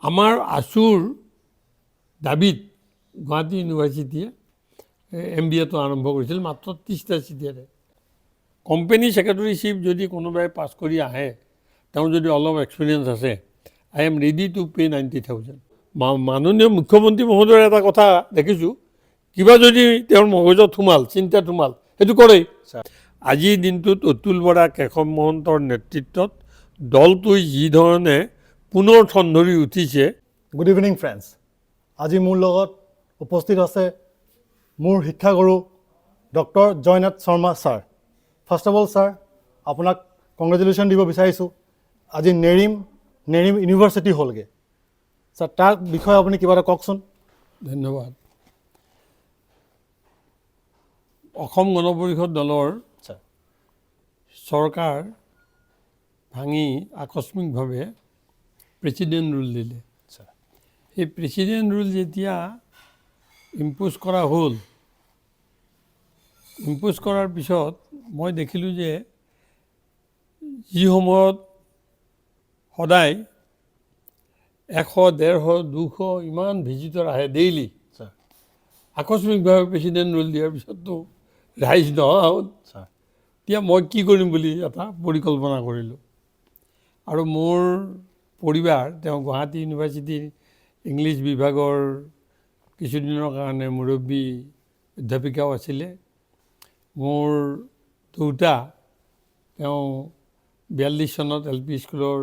আমাৰ আছুৰ দাবীত গুৱাহাটী ইউনিভাৰ্চিটিয়ে MBA-টো আৰম্ভ কৰিছিল মাত্ৰ 30টা চিটেৰে। কোম্পানী ছেক্ৰেটাৰীশ্বিপ যদি কোনোবাই পাছ কৰি আহে, তেওঁৰ যদি অলপ এক্সপিৰিয়েঞ্চ আছে, I am ready to pay 90,000। মাননীয় মুখ্যমন্ত্ৰী মহোদয়ৰ এটা কথা দেখিছোঁ, কিবা যদি তেওঁৰ মগজত সোমাল, চিন্তাত সোমাল, সেইটো কৰেই। আজিৰ দিনটোত অতুল বৰা, কেশৱ মহন্তৰ নেতৃত্বত দলটোৱে যি ধৰণে পুনৰ ঠন ধৰি উঠিছে। Good evening friends. আজি মোৰ লগত উপস্থিত আছে মোৰ শিক্ষাগুৰু doctor Jaynath Sharma sir. First of all sir, আপোনাক কংগ্ৰেচুলেশ্যন দিব বিচাৰিছোঁ। আজি নেৰিম ইউনিভাৰ্চিটি হ'লগৈ। ছাৰ, তাৰ বিষয়ে আপুনি কিবা এটা কওকচোন। ধন্যবাদ। অসম গণ পৰিষদ দলৰ চৰকাৰ ভাঙি আকস্মিকভাৱে প্ৰেচিডেণ্ট ৰুল দিলে। সেই প্ৰেচিডেণ্ট ৰুল যেতিয়া ইম্প'জ কৰা হ'ল, ইম্প'জ কৰাৰ পিছত মই দেখিলোঁ যে যি সময়ত সদায় 100, 150, 200 ইমান ভিজিটৰ আহে ডেইলি, আকস্মিকভাৱে প্ৰেচিডেণ্ট ৰুল দিয়াৰ পিছততো ৰাইজ নহা হ'ল। এতিয়া মই কি কৰিম বুলি এটা পৰিকল্পনা কৰিলোঁ। আৰু মোৰ পৰিবাৰ, তেওঁ গুৱাহাটী ইউনিভাৰ্চিটিৰ ইংলিছ বিভাগৰ কিছুদিনৰ কাৰণে মুৰব্বী অধ্যাপিকাও আছিলে। মোৰ দেউতা, তেওঁ 42 চনত LP স্কুলৰ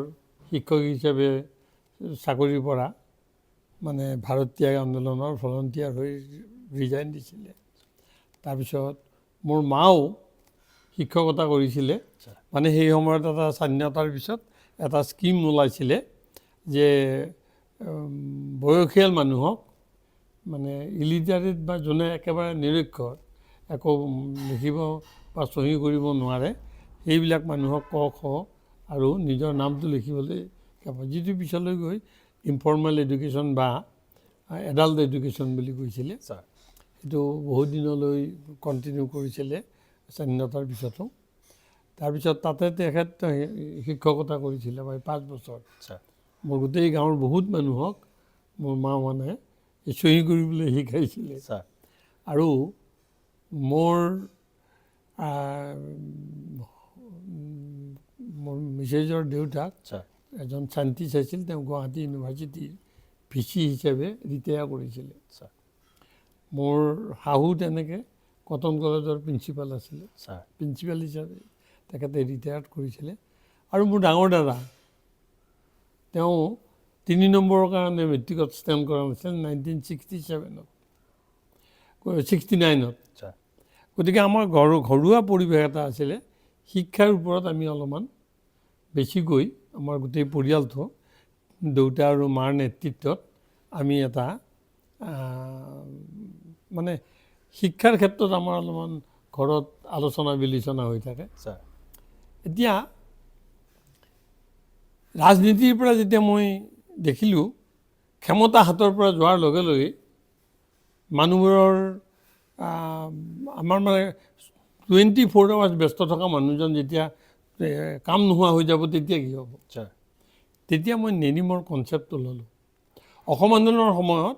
শিক্ষক হিচাপে চাকৰিৰ পৰা মানে ভাৰত ত্যাগ আন্দোলনৰ ভলণ্টিয়াৰ হৈ ৰিজাইন দিছিলে। তাৰপিছত মোৰ মাও শিক্ষকতা কৰিছিলে। মানে সেই সময়ত এটা স্বাধীনতাৰ পিছত এটা স্কিম ওলাইছিলে যে বয়সীয়াল মানুহক, মানে ইলিটাৰেট বা যোনে একেবাৰে নিৰক্ষৰ, একো লিখিব বা চহী কৰিব নোৱাৰে, সেইবিলাক মানুহক ক, খ আৰু নিজৰ নামটো লিখিবলৈ শিকাব, যিটো পিছলৈ গৈ ইনফৰ্মেল এডুকেশ্যন বা এডাল্ট এডুকেশ্যন বুলি কৈছিলে। সেইটো বহুত দিনলৈ কণ্টিনিউ কৰিছিলে স্বাধীনতাৰ পিছতো। তাৰপিছত তাতে তেখেত শিক্ষকতা কৰিছিলে প্ৰায় 5 বছৰ। মোৰ গোটেই গাঁৱৰ বহুত মানুহক মোৰ মা মানে চহী কৰিবলৈ শিকাইছিলে। আৰু মোৰ মিছেছৰ দেউতাক এজন চাইণ্টিষ্ট আছিল। তেওঁ গুৱাহাটী ইউনিভাৰ্চিটিৰ VC হিচাপে ৰিটায়াৰ কৰিছিলে। মোৰ শাহু তেনেকৈ কটন কলেজৰ প্ৰিন্সিপাল আছিলে, প্ৰিন্সিপাল হিচাপে তেখেতে ৰিটায়াৰ্ড কৰিছিলে। আৰু মোৰ ডাঙৰ দাদা, তেওঁ 3 নম্বৰৰ কাৰণে মেট্ৰিকত ষ্টেণ্ড কৰা নাছিল 1967-ত, 69-ত। গতিকে আমাৰ ঘৰুৱা পৰিৱেশ এটা আছিলে। শিক্ষাৰ ওপৰত আমি অলপমান বেছিকৈ, আমাৰ গোটেই পৰিয়ালটো দেউতা আৰু মাৰ নেতৃত্বত আমি এটা মানে শিক্ষাৰ ক্ষেত্ৰত আমাৰ অলপমান ঘৰত আলোচনা বিলোচনা হৈ থাকে। এতিয়া ৰাজনীতিৰ পৰা যেতিয়া মই দেখিলোঁ ক্ষমতা হাতৰ পৰা যোৱাৰ লগে লগে মানুহবোৰৰ আমাৰ মানে 24 আৱাৰ্ছ ব্যস্ত থকা মানুহজন যেতিয়া কাম নোহোৱা হৈ যাব, তেতিয়া কি হ'ব? তেতিয়া মই নেৰিমৰ কনচেপ্টটো ল'লোঁ। অসম আন্দোলনৰ সময়ত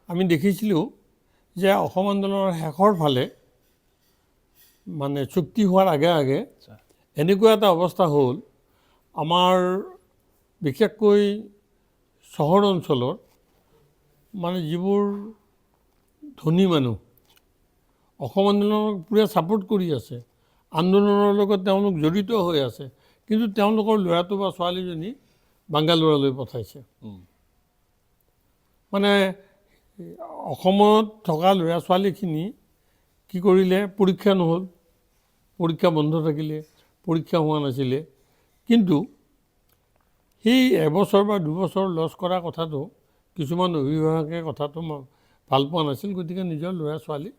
আমি দেখিছিলোঁ যে অসম আন্দোলনৰ শেষৰ ফালে, মানে চুক্তি হোৱাৰ আগে আগে এনেকুৱা এটা অৱস্থা হ'ল, আমাৰ বিশেষকৈ চহৰ অঞ্চলৰ মানে যিবোৰ ধনী মানুহ অসম আন্দোলনক পূৰা ছাপোৰ্ট কৰি আছে, আন্দোলনৰ লগত তেওঁলোক জড়িত হৈ আছে, কিন্তু তেওঁলোকৰ ল'ৰাটো বা ছোৱালীজনী বাংগালোৰলৈ পঠাইছে। মানে অসমত থকা ল'ৰা ছোৱালীখিনি কি কৰিলে, পৰীক্ষা নহ'ল, পৰীক্ষা বন্ধ থাকিলে, পৰীক্ষা হোৱা নাছিলে। কিন্তু সেই এবছৰ বা 2 বছৰ লছ কৰা কথাটো কিছুমান অভিভাৱকে কথাটো ভাল পোৱা নাছিল। গতিকে নিজৰ ল'ৰা ছোৱালী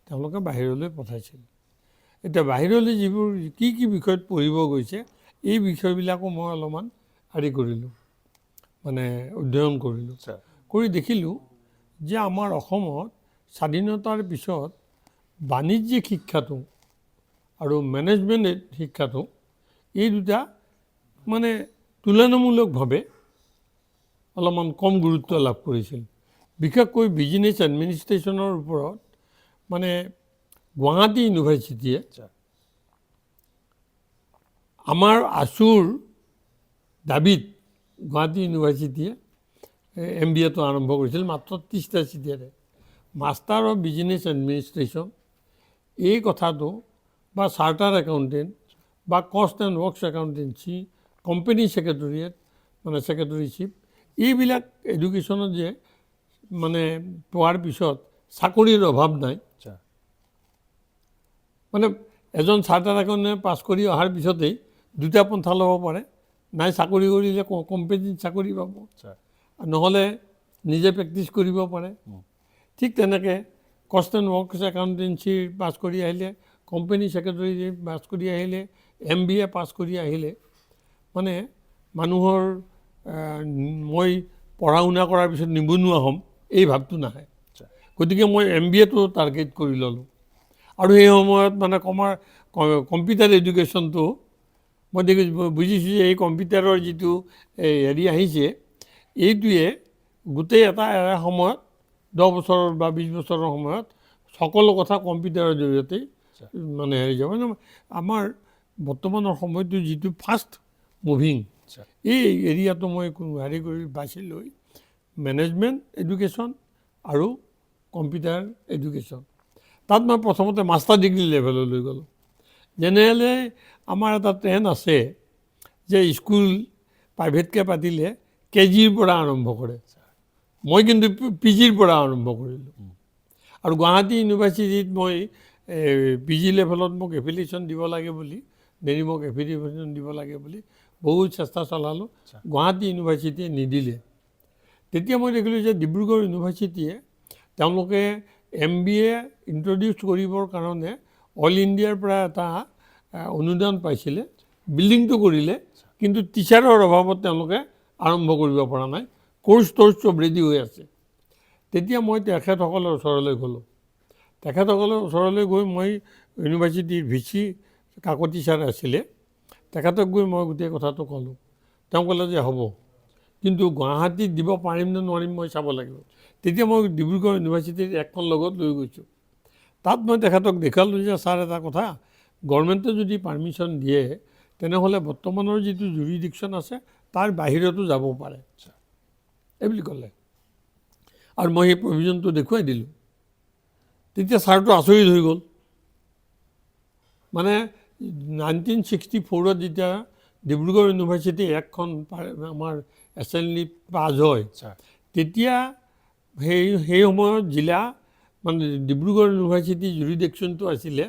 তেওঁলোকে বাহিৰলৈ পঠাইছিল। এতিয়া বাহিৰলৈ যিবোৰ কি কি বিষয়ত পঢ়িব গৈছে, এই বিষয়বিলাকো মই অলপমান হেৰি কৰিলোঁ, মানে অধ্যয়ন কৰিলোঁ। কৰি দেখিলোঁ যে আমাৰ অসমত স্বাধীনতাৰ পিছত বাণিজ্যিক শিক্ষাটো আৰু মেনেজমেণ্ট শিক্ষাটো, এই দুটা মানে তুলনামূলকভাৱে অলপমান কম গুৰুত্ব লাভ কৰিছিল। বিশেষকৈ বিজনেছ এডমিনিষ্ট্ৰেশ্যনৰ ওপৰত মানে গুৱাহাটী ইউনিভাৰ্চিটিয়ে আমাৰ আছুৰ দাবীত গুৱাহাটী ইউনিভাৰ্চিটিয়ে MBA-টো আৰম্ভ কৰিছিল মাত্ৰ 30টা চিটেৰে। মাষ্টাৰ অফ বিজনেছ এডমিনিষ্ট্ৰেশ্যন এই কথাটো বা চাৰ্টাৰ একাউণ্টেণ্ট বা cost and works accountancy, company secretariat মানে ছেক্ৰেটৰীশ্বিপ, এইবিলাক এডুকেশ্যনত যে মানে পোৱাৰ পিছত চাকৰিৰ অভাৱ নাই। মানে এজন চাৰ্টাৰ একাউণ্টেণ্ট পাছ কৰি অহাৰ পিছতেই দুটা পন্থা ল'ব পাৰে, নাই চাকৰি কৰিলে কোম্পানীত চাকৰি পাব, নহ'লে নিজে প্ৰেক্টিছ কৰিব পাৰে। ঠিক তেনেকৈ কষ্ট এণ্ড ৱৰ্কছ একাউণ্টেঞ্চি পাছ কৰি আহিলে, কোম্পানী ছেক্ৰেটৰী পাছ কৰি আহিলে, MBA পাছ কৰি আহিলে মানে মানুহৰ মই পঢ়া শুনা কৰাৰ পিছত নিবনুৱা হ'ম এই ভাৱটো নাহে। গতিকে মই MBA-টো টাৰ্গেট কৰি ল'লোঁ। আৰু সেই সময়ত মানে কম্পিউটাৰ এডুকেশ্যনটো মই বুজিছোঁ যে এই কম্পিউটাৰৰ যিটো হেৰি আহিছে, এইটোৱে গোটেই এটা সময়ত 10 বছৰ বা 20 বছৰৰ সময়ত সকলো কথা কম্পিউটাৰৰ জৰিয়তেই মানে হেৰি যাব। আমাৰ বৰ্তমানৰ সময়টো যিটো ফাষ্ট মুভিং, এই এৰিয়াটো মই হেৰি কৰি বাছি লৈ মেনেজমেণ্ট এডুকেশ্যন আৰু কম্পিউটাৰ এডুকেশ্যন, তাত মই প্ৰথমতে মাষ্টাৰ ডিগ্ৰী লেভেললৈ গ'লোঁ। জেনেৰেলি আমাৰ এটা ট্ৰেণ্ড আছে যে স্কুল প্ৰাইভেটকৈ পাতিলে KG-ৰ পৰা আৰম্ভ কৰে। মই কিন্তু PG-ৰ পৰা আৰম্ভ কৰিলোঁ। আৰু গুৱাহাটী ইউনিভাৰ্চিটিত মই PG লেভেলত মোক এফিলিয়েশ্যন দিব লাগে বুলি, মোক এফিলিয়েশ্যন দিব লাগে বুলি বহুত চেষ্টা চলালোঁ। গুৱাহাটী ইউনিভাৰ্চিটিয়ে নিদিলে। তেতিয়া মই দেখিলোঁ যে ডিব্ৰুগড় ইউনিভাৰ্চিটিয়ে তেওঁলোকে MBA ইণ্ট্ৰডিউচ কৰিবৰ কাৰণে অল ইণ্ডিয়াৰ পৰা এটা অনুদান পাইছিলে, বিল্ডিংটো কৰিলে, কিন্তু টিচাৰৰ অভাৱত তেওঁলোকে আৰম্ভ কৰিব পৰা নাই। কোৰ্চ চব ৰেডি হৈ আছে। তেতিয়া মই তেখেতসকলৰ ওচৰলৈ গ'লোঁ। তেখেতসকলৰ ওচৰলৈ গৈ মই ইউনিভাৰ্চিটিৰ VC কাকতি ছাৰ আছিলে, তেখেতক গৈ মই গোটেই কথাটো ক'লোঁ। তেওঁ ক'লে যে হ'ব, কিন্তু গুৱাহাটীত দিব পাৰিম নে নোৱাৰিম মই চাব লাগিব। তেতিয়া মই ডিব্ৰুগড় ইউনিভাৰ্চিটিৰ এখন লগত লৈ গৈছোঁ। তাত মই তেখেতক দেখালোঁ যে ছাৰ এটা কথা, গভৰ্ণমেণ্টে যদি পাৰ্মিশ্যন দিয়ে তেনেহ'লে বৰ্তমানৰ যিটো জুৰিডিকশ্যন আছে তাৰ বাহিৰতো যাব পাৰে এইবুলি ক'লে। আৰু মই সেই প্ৰভিজনটো দেখুৱাই দিলোঁ। তেতিয়া ছাৰটো আচৰিত হৈ গ'ল। মানে 1964-ত যেতিয়া ডিব্ৰুগড় ইউনিভাৰ্চিটি একখন আমাৰ এছেম্বলিত পাছ হয়, তেতিয়া সেই সময়ত জিলা মানে ডিব্ৰুগড় ইউনিভাৰ্চিটিৰ জুৰিডিকশ্যনটো আছিলে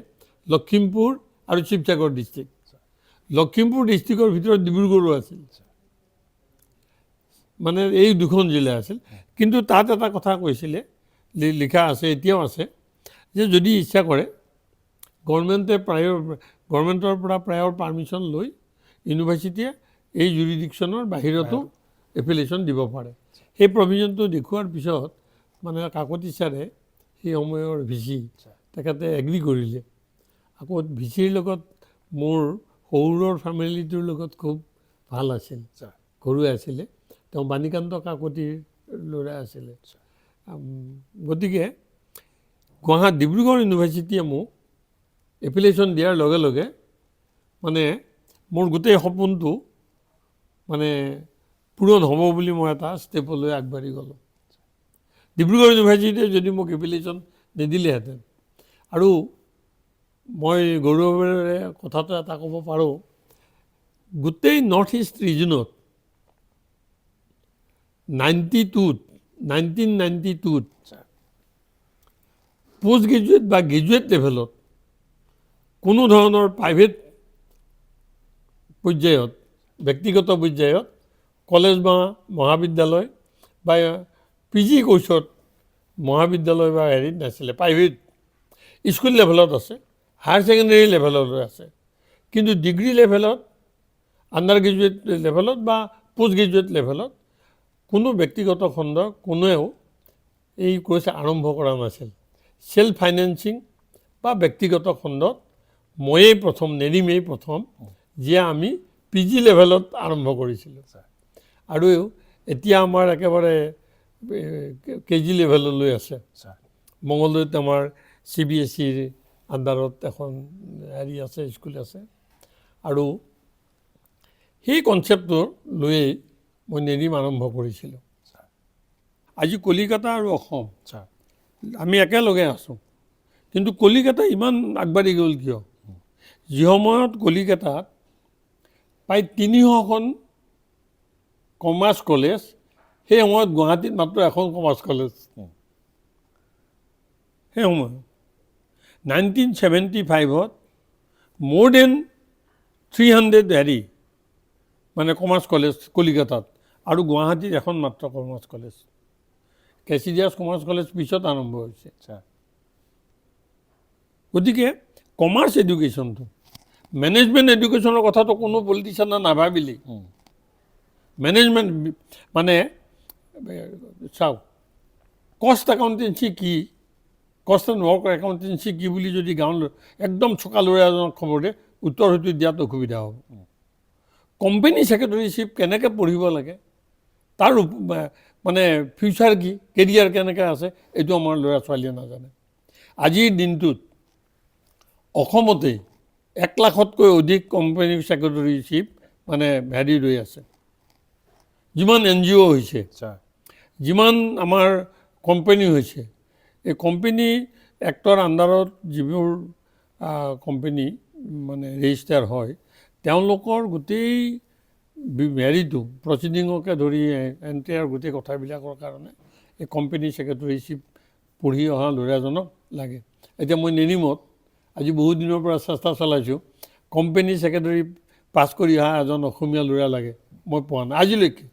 লখিমপুৰ আৰু শিৱসাগৰ ডিষ্ট্ৰিক্ট। লখিমপুৰ ডিষ্ট্ৰিক্টৰ ভিতৰত ডিব্ৰুগড়ো আছিল, মানে এই দুখন জিলা আছিল। কিন্তু তাত এটা কথা কৈছিলে, লিখা আছে, এতিয়াও আছে, যে যদি ইচ্ছা কৰে গভৰ্ণমেণ্টৰ পৰা প্ৰায়ৰ পাৰ্মিশ্যন লৈ ইউনিভাৰ্চিটিয়ে এই জুৰিডিকশ্যনৰ বাহিৰতো এফিলিয়েশ্যন দিব পাৰে। সেই প্ৰভিজনটো দেখুওৱাৰ পিছত মানে কাকতি ছাৰে সেই সময়ৰ VC তেখেতে এগ্ৰী কৰিলে। আকৌ VCৰ লগত মোৰ শহুৰৰ ফেমিলিটোৰ লগত খুব ভাল আছিল, ঘৰুৱা আছিলে। তেওঁ বাণীকান্ত কাকতিৰ ল'ৰা আছিলে। গতিকে ডিব্ৰুগড় ইউনিভাৰ্চিটিয়ে মোক এফিলিয়েশ্যন দিয়াৰ লগে লগে মানে মোৰ গোটেই সপোনটো মানে পূৰণ হ'ব বুলি মই এটা ষ্টেপলৈ আগবাঢ়ি গ'লোঁ। ডিব্ৰুগড় ইউনিভাৰ্চিটিয়ে যদি মোক এফিলিয়েশ্যন নিদিলেহেঁতেন, আৰু মই গৌৰৱেৰে কথাটো এটা ক'ব পাৰোঁ, গোটেই নৰ্থ ইষ্ট ৰিজনত 1992ত পোষ্ট গ্ৰেজুৱেট বা গ্ৰেজুৱেট লেভেলত কোনো ধৰণৰ প্ৰাইভেট পৰ্যায়ত, ব্যক্তিগত পৰ্যায়ত কলেজ বা মহাবিদ্যালয় বা PG কোৰ্চত মহাবিদ্যালয় বা হেৰিত নাছিলে, প্ৰাইভেট স্কুল লেভেলত আছে, হায়াৰ ছেকেণ্ডেৰী লেভেলতো আছে। কিন্তু ডিগ্ৰী লেভেলত, আণ্ডাৰ গ্ৰেজুৱেট লেভেলত বা পোষ্ট গ্ৰেজুৱেট লেভেলত কোনো ব্যক্তিগত খণ্ডৰ কোনেও এই কোৰ্চ আৰম্ভ কৰা নাছিল। চেল্ফ ফাইনেন্সিং বা ব্যক্তিগত খণ্ডত ময়েই প্ৰথম, নেৰিমেই প্ৰথম, যিয়ে আমি PG লেভেলত আৰম্ভ কৰিছিলোঁ। আৰু এতিয়া আমাৰ একেবাৰে কেজি লেভেললৈ আছে। ছাৰ মঙলদৈত আমাৰ CBSEৰ আণ্ডাৰত এখন হেৰি আছে, স্কুল আছে। আৰু সেই কনচেপ্টটো লৈয়ে মই নেৰিম আৰম্ভ কৰিছিলোঁ। আজি কলিকতা আৰু অসম ছাৰ আমি একেলগে আছোঁ, কিন্তু কলিকতা ইমান আগবাঢ়ি গ'ল কিয়? যি সময়ত কলিকতাত প্ৰায় 300খন কমাৰ্চ কলেজ, সেই সময়ত গুৱাহাটীত মাত্ৰ এখন কমাৰ্চ কলেজ। সেই সময়ত 1975ত মোৰ দেন 300 মানে কমাৰ্চ কলেজ কলিকতাত, আৰু গুৱাহাটীত এখন মাত্ৰ কমাৰ্চ কলেজ। কেচিডিয়াছ কমাৰ্চ কলেজ পিছত আৰম্ভ হৈছে। ছাৰ গতিকে কমাৰ্চ এডুকেশ্যনটো, মেনেজমেণ্ট এডুকেশ্যনৰ কথাটো কোনো পলিটিচিয়ানে নাভাবিলি। মেনেজমেণ্ট মানে চাওক, কষ্ট একাউণ্টেঞ্চি কি, কষ্ট এণ্ড ৱৰ্ক একাউণ্টেঞ্চি কি বুলি যদি গাঁৱৰ একদম চোকা ল'ৰা এজনক খবৰ দিয়ে, উত্তৰ হয়তো দিয়াত অসুবিধা হ'ব। কোম্পানী ছেক্ৰেটৰীশ্বিপ কেনেকৈ পঢ়িব লাগে, তাৰ মানে ফিউচাৰ কি, কেৰিয়াৰ কেনেকৈ আছে, এইটো আমাৰ ল'ৰা ছোৱালীয়ে নাজানে। আজিৰ দিনটোত অসমতেই 1 লাখতকৈ অধিক কোম্পানী ছেক্ৰেটৰীশ্বিপ মানে হেৰি ৰৈ আছে। যিমান NGO হৈছে, ছাৰ যিমান আমাৰ কোম্পানী হৈছে, এই কোম্পানী এক্টৰ আণ্ডাৰত যিবোৰ কোম্পানী মানে ৰেজিষ্টাৰ হয়, তেওঁলোকৰ গোটেই হেৰিটো প্ৰচিডিঙকে ধৰি এণ্টায়াৰ গোটেই কথাবিলাকৰ কাৰণে এই কোম্পানী ছেক্ৰেটৰীশ্বিপ পঢ়ি অহা ল'ৰাজনক লাগে। এতিয়া মই নেৰিমত আজি বহুত দিনৰ পৰা চেষ্টা চলাইছোঁ, কোম্পানী ছেক্ৰেটৰী পাছ কৰি অহা এজন অসমীয়া ল'ৰা লাগে, মই পোৱা নাই আজিলৈকে।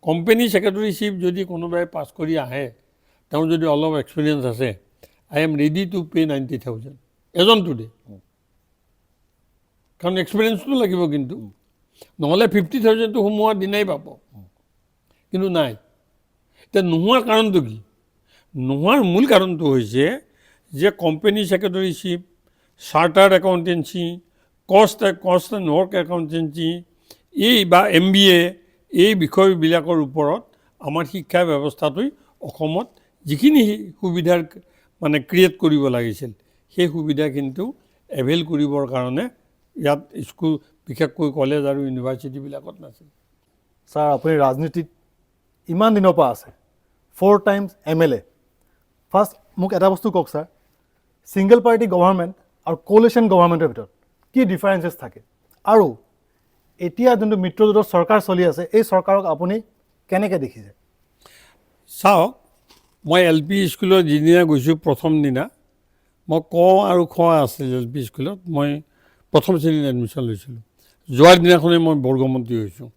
কোম্পানী ছেক্ৰেটৰীশ্বিপ যদি কোনোবাই পাছ কৰি আহে, তেওঁৰ যদি অলপ এক্সপিৰিয়েঞ্চ আছে, I am ready to pay 90,000 এজন টুডে। কাৰণ এক্সপিৰিয়েঞ্চটো লাগিব, কিন্তু নহ'লে 50,000টো সোমোৱাৰ দিনাই পাব, কিন্তু নাই। এতিয়া নোহোৱাৰ কাৰণটো কি? নোহোৱাৰ মূল কাৰণটো হৈছে যে company secretaryship, chartered accountancy, cost and work accountancy, এই বা MBA, এই বিষয়বিলাকৰ ওপৰত আমাৰ শিক্ষা ব্যৱস্থাটোই অসমত যিখিনি সুবিধাৰ মানে ক্ৰিয়েট কৰিব লাগিছিল, সেই সুবিধা কিন্তু এভেইল কৰিবৰ কাৰণে ইয়াত স্কুল, বিশেষকৈ কলেজ আৰু ইউনিভাৰ্চিটিবিলাকত নাছিল। ছাৰ আপুনি ৰাজনীতিত ইমান দিনৰ পৰা আছে, 4 টাইমছ MLA। ফাৰ্ষ্ট মোক এটা বস্তু কওক ছাৰ, ছিংগল পাৰ্টি গভৰ্ণমেণ্ট আৰু কোলিশ্যন গভৰ্ণমেণ্টৰ ভিতৰত কি ডিফাৰেঞ্চেছ থাকে, আৰু এতিয়া যোনটো মিত্ৰজোঁটৰ চৰকাৰ চলি আছে, এই চৰকাৰক আপুনি কেনেকৈ দেখিছে? চাওক, মই LP স্কুলত যিদিনা গৈছোঁ প্ৰথম দিনা, মই ক আৰু খ আছিল LP স্কুলত, মই প্ৰথম শ্ৰেণীত এডমিশ্যন লৈছিলোঁ। যোৱাৰ দিনাখনেই মই বৰ্গমন্ত্ৰী হৈছোঁ।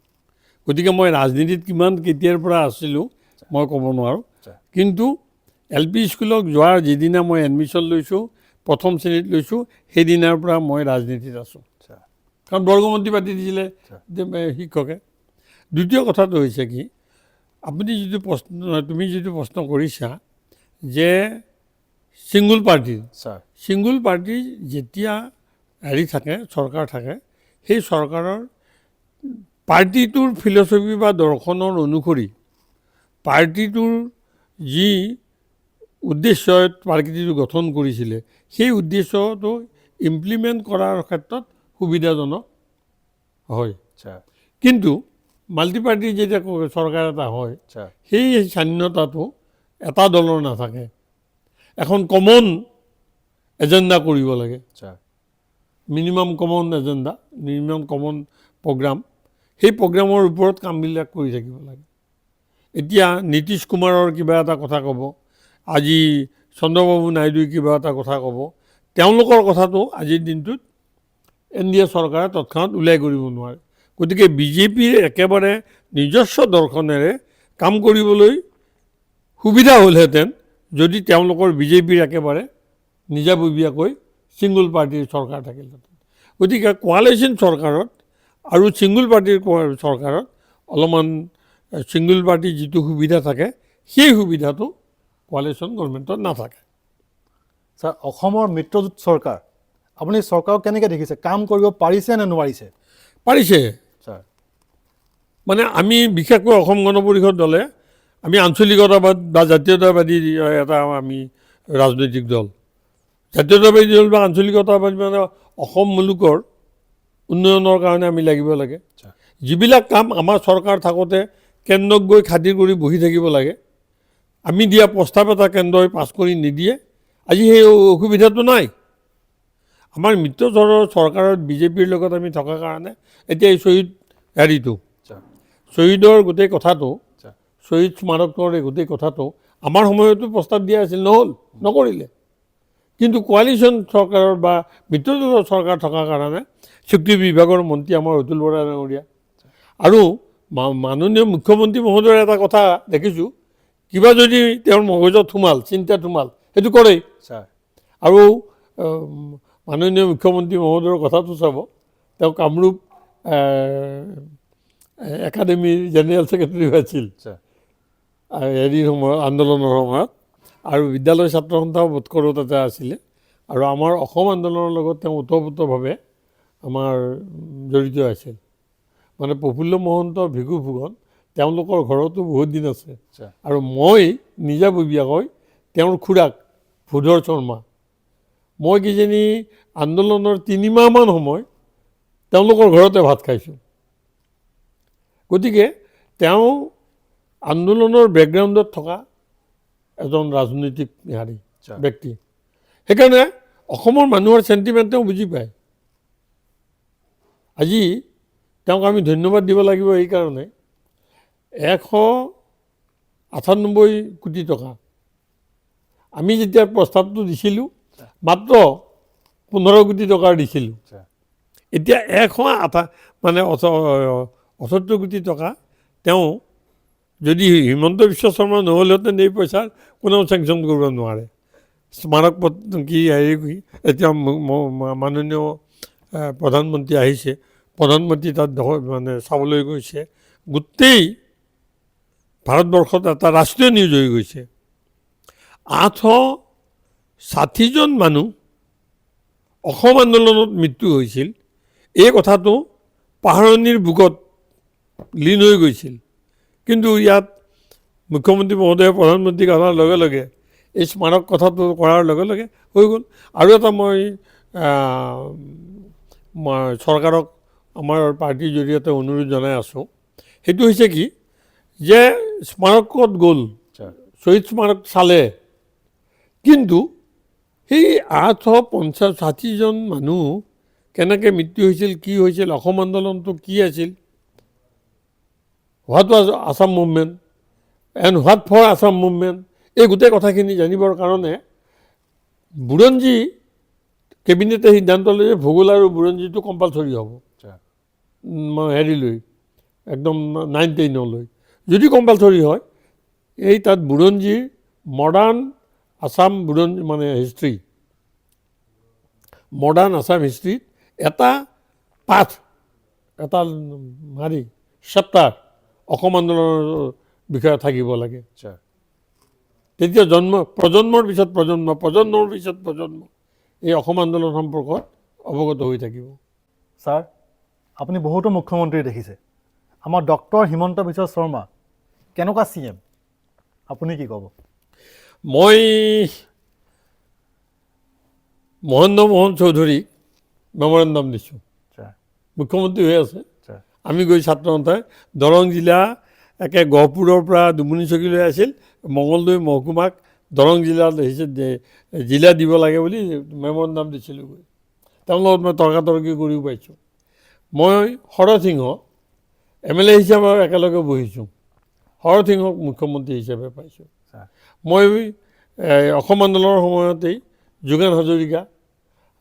গতিকে মই ৰাজনীতিত কিমান কেতিয়াৰ পৰা আছিলোঁ মই ক'ব নোৱাৰোঁ, কিন্তু LP স্কুলত যোৱাৰ যিদিনা মই এডমিশ্যন লৈছোঁ, প্ৰথম শ্ৰেণীত লৈছোঁ, সেইদিনাৰ পৰা মই ৰাজনীতিত আছোঁ। কাৰণ বৰ্গমন্ত্ৰী পাতি দিছিলে শিক্ষকে। দ্বিতীয় কথাটো হৈছে কি, আপুনি যিটো প্ৰশ্ন, তুমি যিটো প্ৰশ্ন কৰিছা যে ছিংগুল পাৰ্টিৰ, ছাৰ ছিংগুল পাৰ্টি যেতিয়া হেৰি থাকে, চৰকাৰ থাকে, সেই চৰকাৰৰ পাৰ্টিটোৰ ফিলচফি বা দৰ্শনৰ অনুসৰি পাৰ্টিটোৰ যি উদ্দেশ্যত পাৰ্টিটো গঠন কৰিছিলে, সেই উদ্দেশ্যটো ইমপ্লিমেণ্ট কৰাৰ ক্ষেত্ৰত সুবিধাজনক হয়। কিন্তু মাল্টিপাৰ্টি যেতিয়া চৰকাৰ এটা হয়, সেই স্বাধীনতাটো এটা দলৰ নাথাকে, এখন কমন এজেণ্ডা কৰিব লাগে, minimum common agenda, minimum common programme, সেই প্ৰগ্ৰামৰ ওপৰত কামবিলাক কৰি থাকিব লাগে। এতিয়া নীতিশ কুমাৰৰ কিবা এটা কথা ক'ব, আজি চন্দ্ৰবাবু নাইডুৱে কিবা এটা কথা ক'ব, তেওঁলোকৰ কথাটো আজিৰ দিনটোত NDA চৰকাৰে তৎক্ষণাত উলাই কৰিব নোৱাৰে। গতিকে BJPৰ একেবাৰে নিজস্ব দৰ্শনেৰে কাম কৰিবলৈ সুবিধা হ'লহেঁতেন যদি তেওঁলোকৰ BJPৰ একেবাৰে নিজাববীয়াকৈ ছিংগুল পাৰ্টিৰ চৰকাৰ থাকিলহেঁতেন। গতিকে কোৱালিশ্যন চৰকাৰত আৰু ছিংগুল পাৰ্টিৰ চৰকাৰত অলপমান ছিংগুল পাৰ্টিৰ যিটো সুবিধা থাকে, সেই সুবিধাটো কোৱালিশ্যন গভৰ্ণমেণ্টত নাথাকে। ছাৰ, অসমৰ মিত্ৰজোঁট চৰকাৰ, আপুনি চৰকাৰক কেনেকৈ দেখিছে, কাম কৰিব পাৰিছে নে নোৱাৰিছে? পাৰিছে। ছাৰ মানে আমি বিশেষকৈ অসম গণ পৰিষদ দলে আমি আঞ্চলিকতাবাদ বা জাতীয়তাবাদী এটা আমি ৰাজনৈতিক দল। জাতীয়তাবাদী দল বা আঞ্চলিকতাবাদী মানে অসম মুলুকৰ উন্নয়নৰ কাৰণে আমি লাগিব লাগে। যিবিলাক কাম আমাৰ চৰকাৰ থাকোঁতে কেন্দ্ৰক গৈ খাতিৰ কৰি বহি থাকিব লাগে, আমি দিয়া প্ৰস্তাৱ এটা কেন্দ্ৰই পাছ কৰি নিদিয়ে, আজি সেই অসুবিধাটো নাই। আমাৰ মিত্ৰজোঁটৰ চৰকাৰত বিজেপিৰ লগত আমি থকাৰ কাৰণে এতিয়া এই শ্বহীদ হেৰিটো শ্বহীদৰ গোটেই কথাটো, শ্বহীদ স্মাৰকৰ এই গোটেই কথাটো আমাৰ সময়তো প্ৰস্তাৱ দিয়া আছিল, নহ'ল, নকৰিলে। কিন্তু কোৱালিশ্যন চৰকাৰৰ বা মিত্ৰজোঁটৰ চৰকাৰ থকাৰ কাৰণে চুক্তি বিভাগৰ মন্ত্ৰী আমাৰ অতুল বৰা ডাঙৰীয়া আৰু মাননীয় মুখ্যমন্ত্ৰী মহোদয়ৰ এটা কথা দেখিছোঁ, কিবা যদি তেওঁৰ মগজত সোমাল, চিন্তাত সোমাল, সেইটো কৰেই। আৰু মাননীয় মুখ্যমন্ত্ৰী মহোদয়ৰ কথাটো চাব, তেওঁ কামৰূপ একাডেমীৰ জেনেৰেল ছেক্ৰেটাৰী আছিল হেৰিৰ সময়ত, আন্দোলনৰ সময়ত, আৰু বিদ্যালয় ছাত্ৰ সন্থাও বোধ কৰোঁ তাতে আছিলে। আৰু আমাৰ অসম আন্দোলনৰ লগত তেওঁ ওতঃপ্ৰোতভাৱে আমাৰ জড়িত আছিল। মানে প্ৰফুল্ল মহন্ত, ভিঘু ফুকন তেওঁলোকৰ ঘৰতো বহুত দিন আছে। আৰু মই নিজাববীয়াকৈ তেওঁৰ খুৰাক ভূধৰ শৰ্মা, মই কিজানি আন্দোলনৰ 3 মাহমান সময় তেওঁলোকৰ ঘৰতে ভাত খাইছোঁ। গতিকে তেওঁ আন্দোলনৰ বেকগ্ৰাউণ্ডত থকা এজন ৰাজনৈতিক ব্যক্তি। সেইকাৰণে অসমৰ মানুহৰ চেণ্টিমেণ্ট তেওঁ বুজি পায়। আজি তেওঁক আমি ধন্যবাদ দিব লাগিব এইকাৰণে, 198 কোটি টকা আমি যেতিয়া প্ৰস্তাৱটো দিছিলোঁ মাত্ৰ 15 কোটি টকাৰ দিছিলোঁ। এতিয়া 178 কোটি টকা তেওঁ যদি হিমন্ত বিশ্ব শৰ্মা নহ'লহেঁতেন এই পইচাৰ কোনেও চেংচন কৰিব নোৱাৰে। স্মাৰক কি হেৰি এতিয়া মাননীয় প্ৰধানমন্ত্ৰী আহিছে, প্ৰধানমন্ত্ৰী তাত মানে চাবলৈ গৈছে, গোটেই ভাৰতবৰ্ষত এটা ৰাষ্ট্ৰীয় নিউজ হৈ গৈছে। 860জন মানুহ অসম আন্দোলনত মৃত্যু হৈছিল, এই কথাটো পাহৰণিৰ বুকত লীন হৈ গৈছিল। কিন্তু ইয়াত মুখ্যমন্ত্ৰী মহোদয়ে প্ৰধানমন্ত্ৰীক অনাৰ লগে লগে এই স্মাৰক কথাটো কৰাৰ লগে লগে হৈ গ'ল। আৰু এটা মই চৰকাৰক আমাৰ পাৰ্টীৰ জৰিয়তে অনুৰোধ জনাই আছোঁ, সেইটো হৈছে কি যে স্মাৰকত গ'ল, শ্বহীদ স্মাৰক চালে, কিন্তু সেই 860জন মানুহ কেনেকৈ মৃত্যু হৈছিল, কি হৈছিল, অসম আন্দোলনটো কি আছিল, what was Assam movement and what for Assam movement, এই গোটেই কথাখিনি জানিবৰ কাৰণে বুৰঞ্জী কেবিনেটে সিদ্ধান্ত লৈ যে ভূগোল আৰু বুৰঞ্জীটো কম্পালচৰি হ'ব হেৰিলৈ, একদম 9-10লৈ। যদি কম্পালচৰি হয়, এই তাত বুৰঞ্জীৰ মডাৰ্ণ আছাম বুৰঞ্জী মানে হিষ্ট্ৰী, মডাৰ্ণ আছাম হিষ্ট্ৰীত এটা পাঠ, এটা চেপ্টাৰ অসম আন্দোলনৰ বিষয়ে থাকিব লাগে। তেতিয়া প্ৰজন্মৰ পিছত প্ৰজন্ম, প্ৰজন্মৰ পিছত প্ৰজন্ম এই অসম আন্দোলন সম্পৰ্কত অৱগত হৈ থাকিব। ছাৰ, আপুনি বহুতো মুখ্যমন্ত্ৰী দেখিছে, আমাৰ ডক্টৰ হিমন্ত বিশ্ব শৰ্মা কেনেকুৱা CM, আপুনি কি ক'ব? মই মহেন্দ্ৰ মোহন চৌধুৰীক মেমৰেণ্ডাম দিছোঁ, মুখ্যমন্ত্ৰী হৈ আছে। আমি গৈ ছাত্ৰ সন্থাই দৰং জিলা একে গহপুৰৰ পৰা দুমুনীচকীলৈ আছিল, মঙলদৈ মহকুমাক দৰং জিলাত জিলা দিব লাগে বুলি মেমৰেণ্ডাম দিছিলোঁ। গৈ তেওঁৰ লগত মই তৰ্কাতৰ্কি কৰিও পাইছোঁ। মই শৰৎ সিংহ MLA হিচাপে একেলগে বহিছোঁ, শৰৎ সিংহক মুখ্যমন্ত্ৰী হিচাপে পাইছোঁ। মই অসম আন্দোলনৰ সময়তেই যোগেন হাজৰিকা,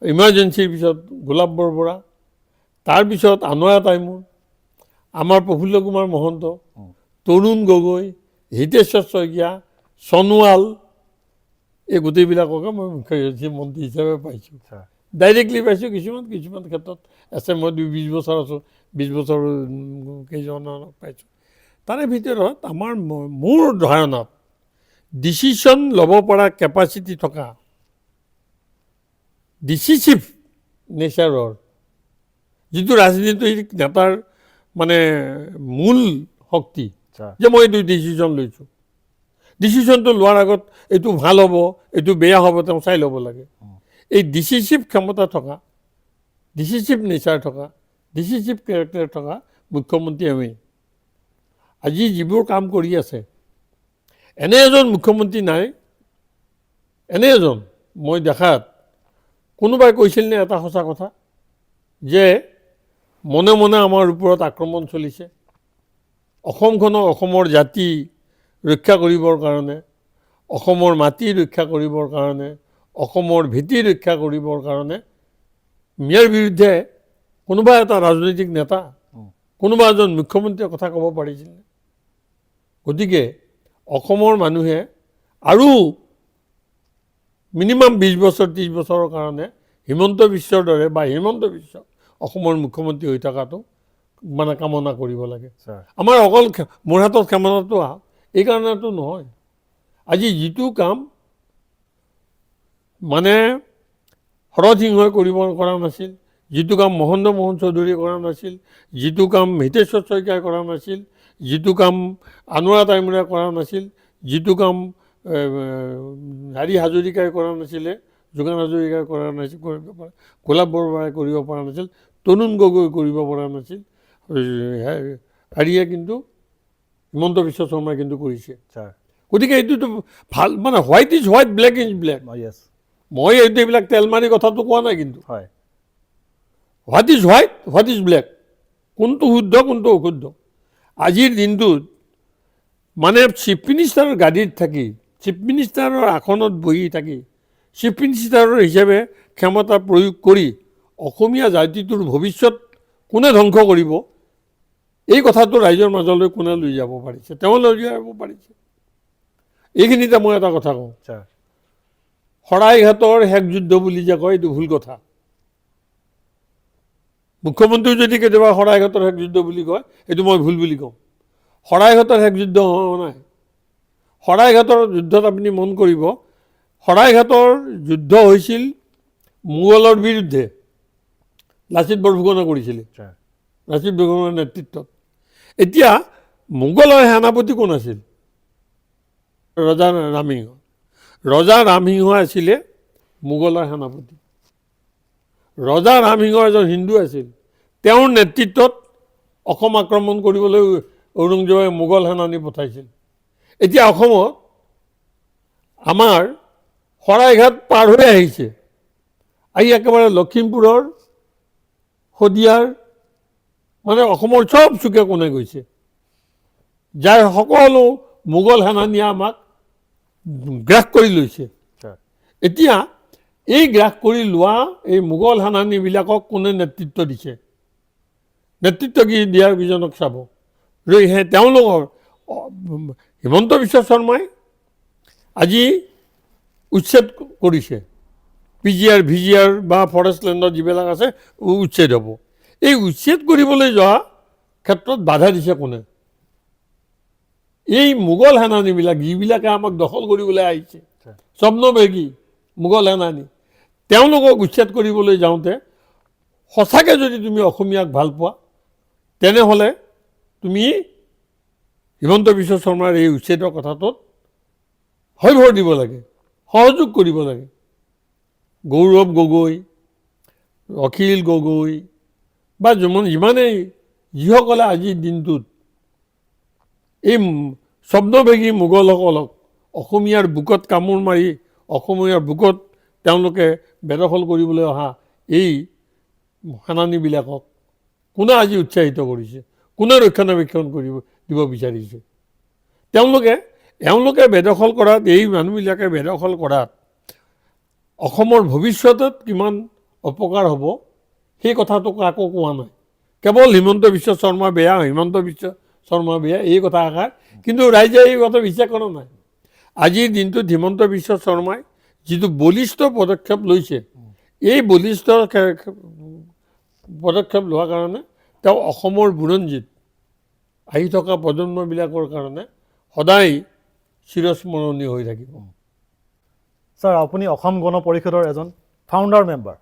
ইমাৰ্জেঞ্চিৰ পিছত গোলাপ বৰবৰা, তাৰপিছত আনোৱাৰা তাইমুৰ, আমাৰ প্ৰফুল্ল কুমাৰ মহন্ত, তৰুণ গগৈ, হিতেশ্বৰ শইকীয়া, সোণোৱাল, এই গোটেইবিলাককে মই মুখ্যমন্ত্ৰী হিচাপে পাইছোঁ। ডাইৰেক্টলি পাইছোঁ, কিছুমান ক্ষেত্ৰত আছে, মই 20 বছৰ আছোঁ, 20 বছৰ কেইজনক পাইছোঁ। তাৰে ভিতৰত আমাৰ মোৰ ধাৰণাত ডিচিশ্যন ল'ব পৰা কেপাচিটি থকা, ডিচিচিভ নেচাৰৰ যিটো ৰাজনীতিক নেতাৰ মানে মূল শক্তি আচ্ছা যে মই এইটো ডিচিশ্যন লৈছোঁ। ডিচিশ্যনটো লোৱাৰ আগত এইটো ভাল হ'ব এইটো বেয়া হ'ব তেওঁ চাই ল'ব লাগে। এই ডিচিচিভ ক্ষমতা থকা, ডিচিচিভ নেচাৰ থকা, ডিচিচিভ কেৰেক্টাৰ থকা মুখ্যমন্ত্ৰী আমি আজি যিবোৰ কাম কৰি আছে, এনে এজন মুখ্যমন্ত্ৰী নাই, এনে এজন মই দেখাত কোনোবাই কৈছিল নে এটা সঁচা কথা যে মনে মনে আমাৰ ওপৰত আক্ৰমণ চলিছে, অসমখনক অসমৰ জাতি ৰক্ষা কৰিবৰ কাৰণে, অসমৰ মাটি ৰক্ষা কৰিবৰ কাৰণে, অসমৰ ভেটি ৰক্ষা কৰিবৰ কাৰণে ইয়াৰ বিৰুদ্ধে কোনোবা এটা ৰাজনৈতিক নেতা, কোনোবা এজন মুখ্যমন্ত্ৰীয়ে কথা ক'ব পাৰিছিল? গতিকে অসমৰ মানুহে আৰু মিনিমাম 20 বছৰ 30 বছৰৰ কাৰণে হিমন্ত বিশ্বৰ দৰে বা হিমন্ত বিশ্ব অসমৰ মুখ্যমন্ত্ৰী হৈ থকাটো মানে কামনা কৰিব লাগে। ছাৰ আমাৰ অকল মোৰ হাতত ক্ষমতাটো এই কাৰণেতো নহয়। আজি যিটো কাম মানে শৰৎ সিংহই কৰা নাছিল, যিটো কাম মহেন্দ্ৰ মোহন চৌধুৰীয়ে কৰা নাছিল, যিটো কাম হিতেশ্বৰ শইকীয়াই কৰা নাছিল, যিটো কাম আনোৱাৰা তাইমুৰে কৰা নাছিল, যিটো কাম হাৰী হাজৰিকাই কৰা নাছিলে, যোগেন হাজৰিকাই কৰা নাছিল, গোলাপ বৰুৱাই কৰিব পৰা নাছিল, তৰুণ গগৈ কৰিব পৰা নাছিল, হাৰীয়ে কিন্তু হিমন্ত বিশ্ব শৰ্মাই কিন্তু কৰিছে। ছাৰ গতিকে এইটোতো ভাল, মানে white is white, black is black. Yes মই এইবিলাক তেলমাৰি কথাটো কোৱা নাই, কিন্তু হয় what is white, what is black, কোনটো শুদ্ধ কোনটো অশুদ্ধ। আজিৰ দিনটোত মানে চিফ মিনিষ্টাৰৰ গাড়ীত থাকি, চিফ মিনিষ্টাৰৰ আসনত বহি থাকি, চিফ মিনিষ্টাৰৰ হিচাপে ক্ষমতা প্ৰয়োগ কৰি অসমীয়া জাতিটোৰ ভৱিষ্যত কোনে ধ্বংস কৰিব, এই কথাটো ৰাইজৰ মাজলৈ কোনে লৈ যাব পাৰিছে? তেওঁ লৈ যাব পাৰিছে। এইখিনিতে মই এটা কথা কওঁ, ছাৰ শৰাইঘাটৰ শেষ যুদ্ধ বুলি যে কয়, এইটো ভুল কথা। মুখ্যমন্ত্ৰীও যদি কেতিয়াবা শৰাইঘাটৰ শেষ যুদ্ধ বুলি কয়, এইটো মই ভুল বুলি কওঁ। শৰাইঘাটৰ শেষ যুদ্ধ হোৱা নাই। শৰাইঘাটৰ যুদ্ধত আপুনি মন কৰিব, শৰাইঘাটৰ যুদ্ধ হৈছিল মোগলৰ বিৰুদ্ধে, লাচিত বৰফুকনে কৰিছিলে, ছাৰ লাচিত বৰফুকনৰ নেতৃত্বত। এতিয়া মোগলৰ সেনাপতি কোন আছিল? ৰজা ৰামসিংহ। ৰজা ৰামসিংহ আছিলে মোগলৰ সেনাপতি। ৰজা ৰামসিংহ এজন হিন্দু আছিল। তেওঁৰ নেতৃত্বত অসম আক্ৰমণ কৰিবলৈ ঔৰংজেবে মোগল সেনানি পঠাইছিল। এতিয়া অসমত আমাৰ শৰাইঘাট পাৰ হৈ আহিছে, আহি একেবাৰে লখিমপুৰৰ শদিয়াৰ মানে অসমৰ চব চুকে কোণে গৈছে, যাৰ সকলো মোগল সেনানীয়ে আমাক গ্ৰাস কৰি লৈছে। ছাৰ এতিয়া এই গ্ৰাস কৰি লোৱা এই মোগল সেনানীবিলাকক কোনে নেতৃত্ব দিছে? নেতৃত্ব কি দিয়াৰ কেইজনক চাব। তেওঁলোকৰ হিমন্ত বিশ্ব শৰ্মাই আজি উচ্ছেদ কৰিছে, PGR VGR বা ফৰেষ্ট লেণ্ডত যিবিলাক আছে উচ্ছেদ হ'ব। এই উচ্ছেদ কৰিবলৈ যোৱা ক্ষেত্ৰত বাধা দিছে কোনে? এই মোগল সেনানীবিলাক, যিবিলাকে আমাক দখল কৰিবলৈ আহিছে, স্বপ্নবেগী মোগল সেনানী, তেওঁলোকক উচ্ছেদ কৰিবলৈ যাওঁতে সঁচাকৈ যদি তুমি অসমীয়াক ভাল পোৱা, তেনেহ'লে তুমি হিমন্ত বিশ্ব শৰ্মাৰ এই উচ্ছেদৰ কথাটোত ভৰ দিব লাগে, সহযোগ কৰিব লাগে। গৌৰৱ গগৈ, অখিল গগৈ বা যিমানেই যিসকলে আজিৰ দিনটোত এই স্বপ্নবেগী মোগলসকলক অসমীয়াৰ বুকত কামোৰ মাৰি, অসমীয়াৰ বুকত তেওঁলোকে বেদখল কৰিবলৈ অহা এই সেনানীবিলাকক কোনে আজি উৎসাহিত কৰিছে, কোনে ৰক্ষণাবেক্ষণ দিব বিচাৰিছে? তেওঁলোকে বেদখল কৰাত, এই মানুহবিলাকে বেদখল কৰাত অসমৰ ভৱিষ্যতত কিমান অপকাৰ হ'ব সেই কথাটো কাকো কোৱা নাই। কেৱল হিমন্ত বিশ্ব শৰ্মা বেয়া, হিমন্ত বিশ্ব শৰ্মা বেয়া এই কথা আশাৰ, কিন্তু ৰাইজে এই কথা বিশ্বাস কৰা নাই। আজিৰ দিনটোত হিমন্ত বিশ্ব শৰ্মাই যিটো বলিষ্ঠ পদক্ষেপ লৈছে, এই বলিষ্ঠ পদক্ষেপ লোৱাৰ কাৰণে তেওঁ অসমৰ বুৰঞ্জীত আহি থকা প্ৰজন্মবিলাকৰ কাৰণে সদায় চিৰস্মৰণীয় হৈ থাকিব। ছাৰ আপুনি অসম গণ পৰিষদৰ এজন ফাউণ্ডাৰ মেম্বাৰ,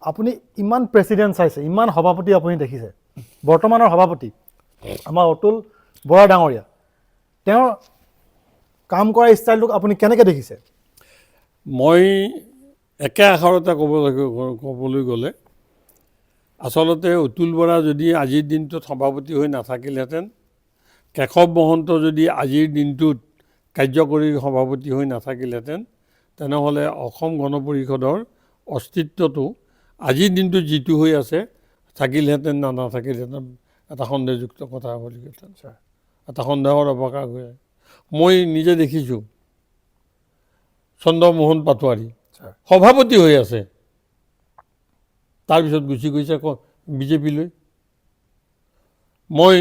আপুনি ইমান প্ৰেচিডেণ্ট চাইছে, ইমান সভাপতি আপুনি দেখিছে, বৰ্তমানৰ সভাপতি আমাৰ অতুল বৰা ডাঙৰীয়া, তেওঁৰ কাম কৰা ষ্টাইলটোক আপুনি কেনেকৈ দেখিছে? মই একে আখৰতে ক'বলৈ গ'লে আচলতে অতুল বৰা যদি আজিৰ দিনটোত সভাপতি হৈ নাথাকিলহেঁতেন, কেশৱ মহন্ত যদি আজিৰ দিনটোত কাৰ্যকৰী সভাপতি হৈ নাথাকিলহেঁতেন, তেনেহ'লে অসম গণ পৰিষদৰ অস্তিত্বটো আজিৰ দিনটোত যিটো হৈ আছে থাকিলহেঁতেন না নাথাকিলহেঁতেন এটা সন্দেহযুক্ত কথা হ'লহেঁতেন, এটা সন্দেহৰ অৱকাশ হৈ। মই নিজে দেখিছোঁ চন্দ্ৰমোহন পাটোৱাৰী সভাপতি হৈ আছে, তাৰপিছত গুচি গৈছে বিজেপিলৈ। মই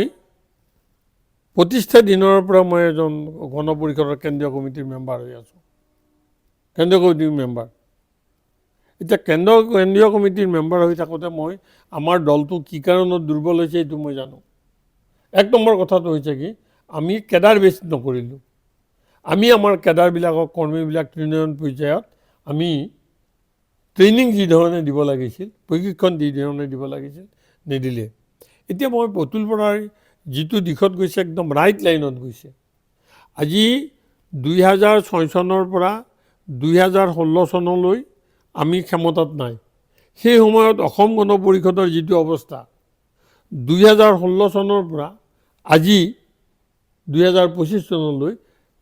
প্ৰতিষ্ঠা দিনৰ পৰা মই এজন গণ পৰিষদৰ কেন্দ্ৰীয় কমিটিৰ মেম্বাৰ হৈ আছোঁ, কেন্দ্ৰীয় কমিটিৰ মেম্বাৰ। এতিয়া কেন্দ্ৰীয় কমিটিৰ মেম্বাৰ হৈ থাকোঁতে মই আমাৰ দলটো কি কাৰণত দুৰ্বল হৈছে এইটো মই জানো। এক নম্বৰ কথাটো হৈছে কি, আমি কেডাৰ বেছ নকৰিলোঁ। আমি আমাৰ কেডাৰবিলাকক কৰ্মীবিলাক তৃণমূল পৰ্যায়ত আমি ট্ৰেইনিং যি ধৰণে দিব লাগিছিল, প্ৰশিক্ষণ যি ধৰণে দিব লাগিছিল নিদিলে। এতিয়া মই অতুল বৰাই যিটো দিশত গৈছে একদম ৰাইট লাইনত গৈছে। আজি 2006 চনৰ পৰা 2016 চনলৈ আমি ক্ষমতাত নাই। সেই সময়ত অসম গণ পৰিষদৰ যিটো অৱস্থা, 2016 চনৰ পৰা আজি 2025 চনলৈ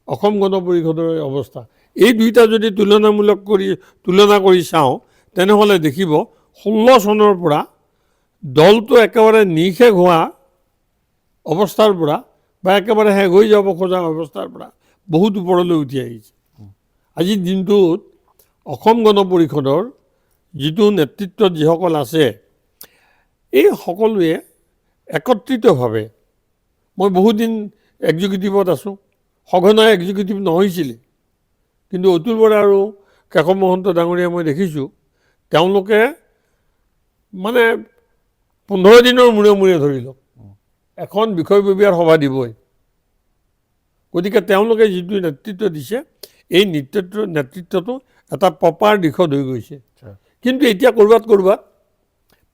অসম গণ পৰিষদৰ অৱস্থা, এই দুইটা যদি তুলনা কৰি চাওঁ, তেনেহ'লে দেখিব 16 চনৰ পৰা দলটো একেবাৰে নিঃশেষ হোৱা অৱস্থাৰ পৰা বা একেবাৰে শেষ হৈ যাব খোজা অৱস্থাৰ পৰা বহুত ওপৰলৈ উঠি আহিছে। আজিৰ দিনটোত অসম গণ পৰিষদৰ যিটো নেতৃত্বত যিসকল আছে, এই সকলোৱে একত্ৰিতভাৱে, মই বহুদিন এক্সিকিউটিভত আছোঁ, সঘনাই এক্সিকিউটিভ নহৈছিলে, কিন্তু অতুল বৰা আৰু কেশৱ মহন্ত ডাঙৰীয়া মই দেখিছোঁ তেওঁলোকে মানে 15 দিনৰ মূৰে মূৰে ধৰি লওক এখন বিষয়ববীয়াৰ সভা দিবই। গতিকে তেওঁলোকে যিটো নেতৃত্ব দিছে, এই নেতৃত্বটো এটা প্ৰপাৰ দিশত হৈ গৈছে। কিন্তু এতিয়া ক'ৰবাত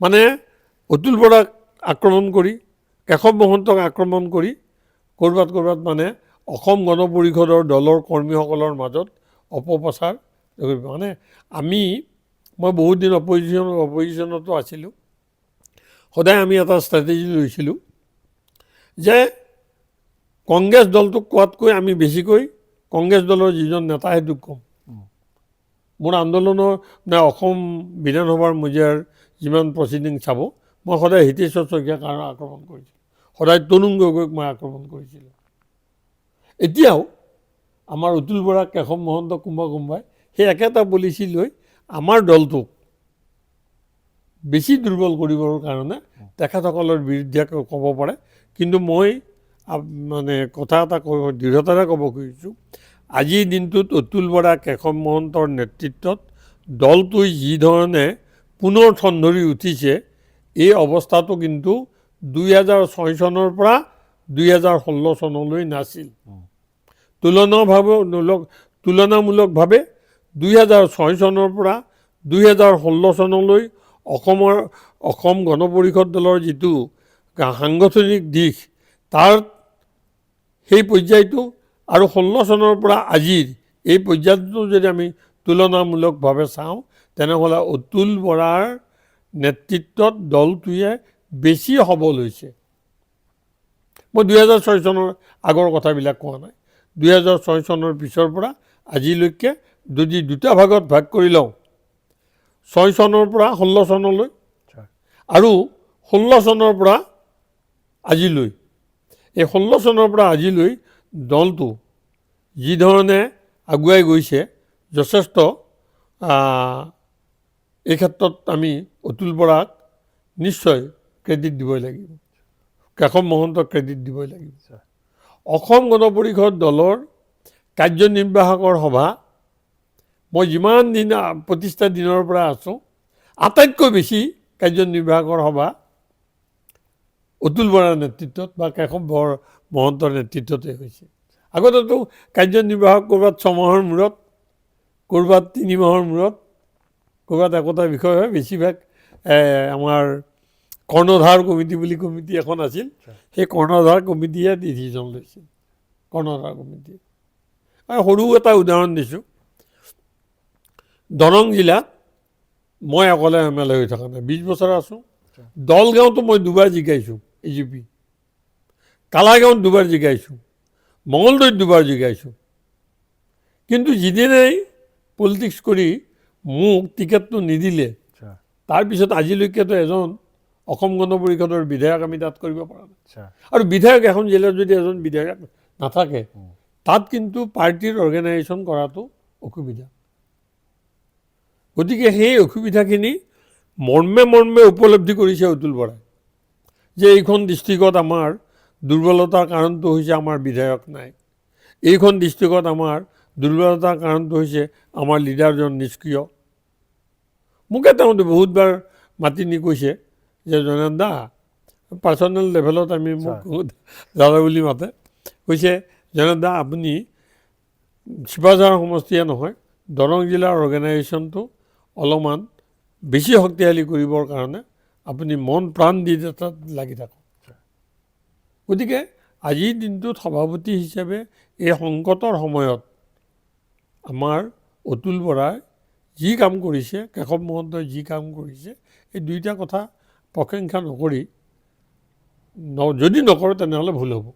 মানে অতুল বৰাক আক্ৰমণ কৰি, কেশৱ মহন্তক আক্ৰমণ কৰি ক'ৰবাত মানে অসম গণ পৰিষদৰ দলৰ কৰ্মীসকলৰ মাজত অপপ্ৰচাৰ মানে মই বহুত দিন অপজিশ্যনতো আছিলোঁ। সদায় আমি এটা ষ্ট্ৰেটেজি লৈছিলোঁ যে কংগ্ৰেছ দলটোক কোৱাতকৈ আমি বেছিকৈ কংগ্ৰেছ দলৰ যিজন নেতা সেইটোক ক'ম। মোৰ আন্দোলনৰ অসম বিধানসভাৰ মজিয়াৰ যিমান প্ৰচিডিং চাব, মই সদায় হিতেশ্বৰ শইকীয়াক আক্ৰমণ কৰিছিলোঁ, সদায় তৰুণ গগৈক মই আক্ৰমণ কৰিছিলোঁ। এতিয়াও আমাৰ অতুল বৰা, কেশৱ মহন্ত কোনোবাই সেই একেটা পলিচি লৈ আমাৰ দলটোক বেছি দুৰ্বল কৰিবৰ কাৰণে তেখেতসকলৰ বিৰুদ্ধে ক'ব পাৰে। কিন্তু মই মানে কথা এটা দৃঢ়তাৰে ক'ব খুজিছোঁ, আজিৰ দিনটোত অতুল বৰা, কেশৱ মহন্তৰ নেতৃত্বত দলটোৱে যি ধৰণে পুনৰ ঠন ধৰি উঠিছে, এই অৱস্থাটো কিন্তু 2006 চনৰ পৰা 2016 চনলৈ নাছিল। তুলনামূলকভাৱে 2006 চনৰ পৰা 2016 চনলৈ অসম গণ পৰিষদ দলৰ যিটো সাংগঠনিক দিশ, তাৰ সেই পৰ্যায়টো আৰু 16 চনৰ পৰা আজিৰ এই পৰ্যায়টো যদি আমি তুলনামূলকভাৱে চাওঁ, তেনেহ'লে অতুল বৰাৰ নেতৃত্বত দলটোৱে বেছি সবল হৈছে। মই 2006 চনৰ আগৰ কথাবিলাক কোৱা নাই। 2006 চনৰ পিছৰ পৰা আজিলৈকে যদি দুটা ভাগত ভাগ কৰি লওঁ, 6 চনৰ পৰা 16 চনলৈ আৰু 16 চনৰ পৰা আজিলৈ, এই 16 চনৰ পৰা আজিলৈ দলটো যি ধৰণে আগুৱাই গৈছে, যথেষ্ট এই ক্ষেত্ৰত আমি অতুল বৰাক নিশ্চয় ক্ৰেডিট দিবই লাগিব, কেশৱ মহন্তক ক্ৰেডিট দিবই লাগিব। অসম গণ পৰিষদ দলৰ কাৰ্যনিৰ্বাহকৰ সভা মই যিমান দিন প্ৰতিষ্ঠা দিনৰ পৰা আছোঁ, আটাইতকৈ বেছি কাৰ্যনিৰ্বাহকৰ সভা অতুল বৰাৰ নেতৃত্বত বা কেশৱ মহন্তৰ নেতৃত্বতে হৈছে। আগতেতো কাৰ্যনিৰ্বাহক ক'ৰবাত 6 মাহৰ মূৰত, ক'ৰবাত 3 মাহৰ মূৰত, ক'ৰবাত একোটা বিষয় হয়। বেছিভাগ আমাৰ কৰ্ণধাৰ কমিটি বুলি কমিটি এখন আছিল, সেই কৰ্ণধাৰ কমিটিয়ে ডিচিশ্যন লৈছিল, কৰ্ণধাৰ কমিটিয়ে। সৰু এটা উদাহৰণ দিছোঁ, দৰং জিলাত মই অকলে MLA হৈ থকা নাই, 20 বছৰ আছোঁ। দলগাঁৱতো মই 2বাৰ জিকাইছোঁ AGP, কালাগাঁৱত 2বাৰ জিকাইছোঁ, মঙলদৈত 2বাৰ জিকাইছোঁ। কিন্তু যিদিনাই পলিটিক্স কৰি মোক টিকেটটো নিদিলে, তাৰপিছত আজিলৈকেতো এজন অসম গণ পৰিষদৰ বিধায়ক আমি তাত কৰিব পৰা নাই। আৰু বিধায়ক এখন জিলাত যদি এজন বিধায়ক নাথাকে, তাত কিন্তু পাৰ্টিৰ অৰ্গেনাইজেশ্যন কৰাটো অসুবিধা। গতিকে সেই অসুবিধাখিনি মৰ্মে মৰ্মে উপলব্ধি কৰিছে অতুল বৰাই, যে এইখন ডিষ্ট্ৰিক্টত আমাৰ দুৰ্বলতাৰ কাৰণটো হৈছে আমাৰ বিধায়ক নাই, এইখন ডিষ্ট্ৰিক্টত আমাৰ দুৰ্বলতাৰ কাৰণটো হৈছে আমাৰ লিডাৰজন নিষ্ক্ৰিয়। মোকে তেওঁতে বহুতবাৰ মাতি নি কৈছে যে জয়নাৰায়ণ দা, পাৰ্চনেল লেভেলত আমি মোক দাদা বুলি মাতে, কৈছে জয়নাৰায়ণ দা আপুনি শিৱাজাৰ সমষ্টিয়ে নহয়, দৰং জিলাৰ অৰ্গেনাইজেশ্যনটো অলপমান বেছি শক্তিশালী কৰিবৰ কাৰণে আপুনি মন প্ৰাণ দি তাত লাগি থাকক। গতিকে আজিৰ দিনটোত সভাপতি হিচাপে এই সংকটৰ সময়ত আমাৰ অতুল বৰাই যি কাম কৰিছে, কেশৱ মহন্তই যি কাম কৰিছে, এই দুইটা কথা প্ৰশংসা নকৰি, যদি নকৰোঁ তেনেহ'লে ভুল হ'ব।